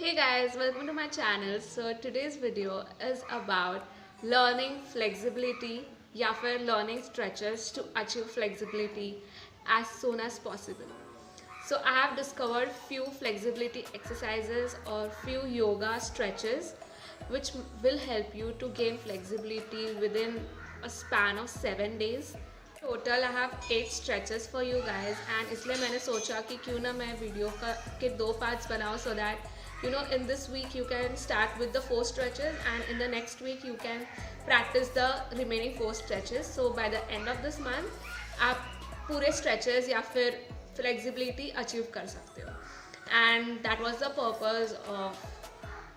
Hey guys, welcome to my channel. So today's video is about learning flexibility या फिर learning stretches to achieve flexibility as soon as possible. So I have discovered few flexibility exercises or few yoga stretches which will help you to gain flexibility within a span of 7 days. Total I have 8 stretches for you guys and इसलिए मैंने सोचा कि क्यों ना मैं video के 2 parts बनाऊँ so that in this week you can start with the 4 stretches and in the next week you can practice the remaining 4 stretches. So by the end of this month आप पूरे stretches या फिर flexibility achieve कर सकते हो. And that was the purpose of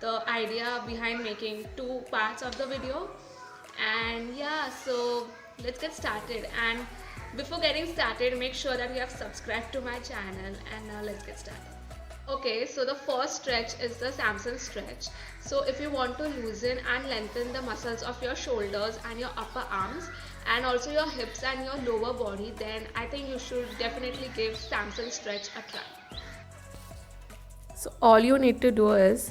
the idea behind making 2 parts of the video. And yeah, so let's get started. And before getting started, make sure that you have subscribed to my channel. And now let's get started. Okay, so the first stretch is the Samson stretch. So if you want to loosen and lengthen the muscles of your shoulders and your upper arms and also your hips and your lower body, then I think you should definitely give Samson stretch a try. So all you need to do is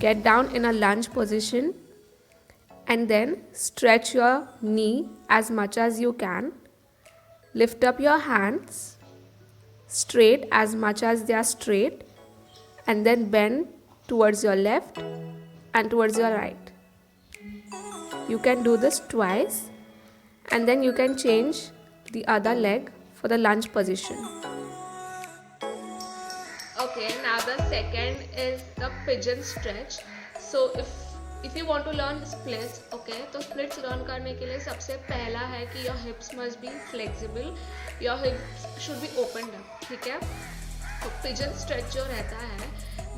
get down in a lunge position and then stretch your knee as much as you can. Lift up your hands straight as much as they are straight and then bend towards your left and towards your right. You can do this twice and then you can change the other leg for the lunge position. Okay, now the second is the pigeon stretch. So if you want to learn splits, okay, तो splits learn करने के लिए सबसे पहला है कि your hips must be flexible, your hips should be opened up, ठीक है. तो pigeon stretch जो रहता है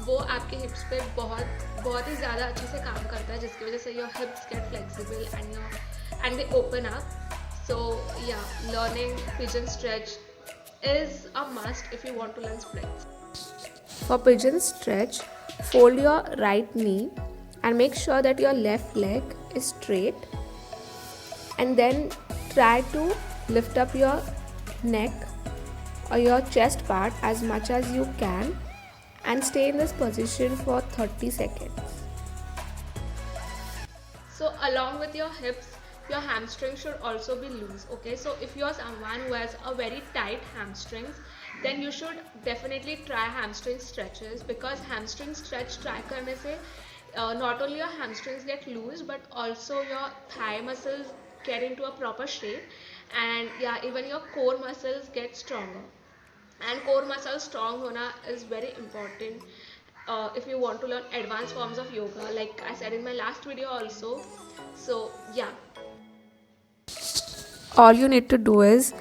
वो आपके hips पे बहुत ही ज़्यादा अच्छे से काम करता है जिसकी वजह से your hips get flexible and they open up. So yeah, learning pigeon stretch is a must if you want to learn splits. For pigeon stretch, fold your right knee and make sure that your left leg is straight and then try to lift up your neck or your chest part as much as you can and stay in this position for 30 seconds. So along with your hips, your hamstring should also be loose. Okay, so if you are someone who has a very tight hamstrings, then you should definitely try hamstring stretches because hamstring stretch try करने से not only your hamstrings get loose but also your thigh muscles get into a proper shape and yeah, even your core muscles get stronger. And core muscle strong hona is very important if you want to learn advanced forms of yoga, like I said in my last video also. So yeah, all you need to do is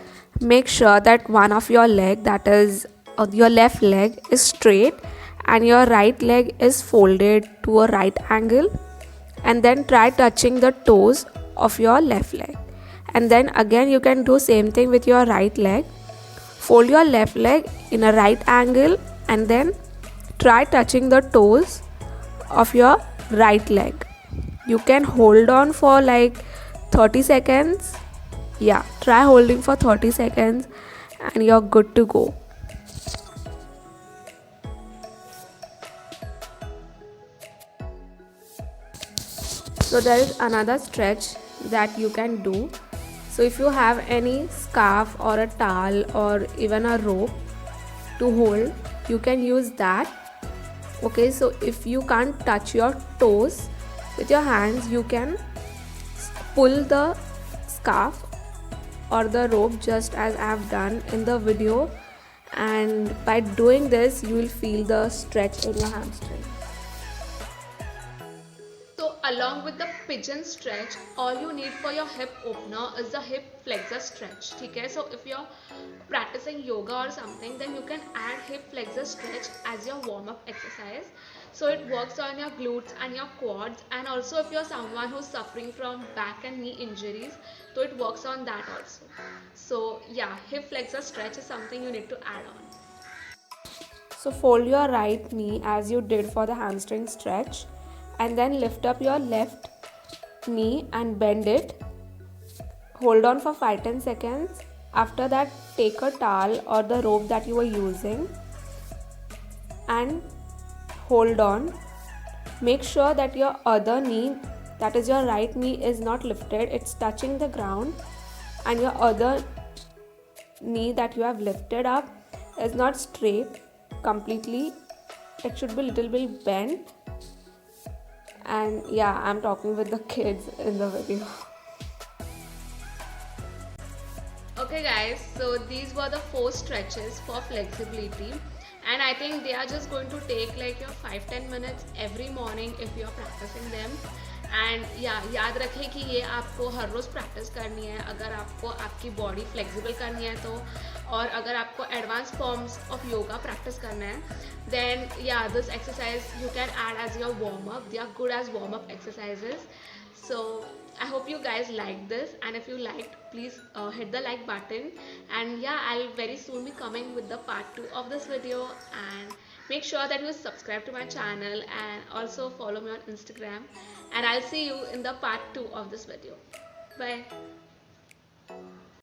make sure that one of your leg, that is your left leg, is straight and your right leg is folded to a right angle, and then try touching the toes of your left leg. And then again you can do same thing with your right leg. Fold your left leg in a right angle and then try touching the toes of your right leg. You can hold on for like 30 seconds. Yeah, try holding for 30 seconds and you're good to go. So there is another stretch that you can do. So if you have any scarf or a towel or even a rope to hold, you can use that. Okay, so if you can't touch your toes with your hands, you can pull the scarf or the rope just as I have done in the video, and by doing this you will feel the stretch in your hamstring. So along with the pigeon stretch, all you need for your hip opener is the hip flexor stretch. Okay, so if you're practicing yoga or something, then you can add hip flexor stretch as your warm-up exercise. So it works on your glutes and your quads, and also if you're someone who's suffering from back and knee injuries, so it works on that also. So yeah, hip flexor stretch is something you need to add on. So fold your right knee as you did for the hamstring stretch and then lift up your left knee and bend it. Hold on for 5-10 seconds. After that, take a towel or the rope that you were using and hold on Make sure that your other knee, that is your right knee, is not lifted, it's touching the ground, and your other knee that you have lifted up is not straight completely, it should be little bit bent. And yeah, I'm talking with the kids in the video. Okay guys, so these were the 4 stretches for flexibility, and I think they are just going to take like your 5-10 minutes every morning if you are practicing them. And या याद रखें कि ये आपको हर रोज़ practice करनी है अगर आपको आपकी बॉडी फ्लेक्सिबल करनी है तो, और अगर आपको advance forms of yoga practice करना है देन या this exercise you can add as your warm up. They are good as warm up exercises. So I hope you guys liked this, and if you liked, please hit the like button, and yeah, I'll very soon be coming with the part 2 of this video, and make sure that you subscribe to my channel and also follow me on Instagram, and I'll see you in the part 2 of this video. Bye.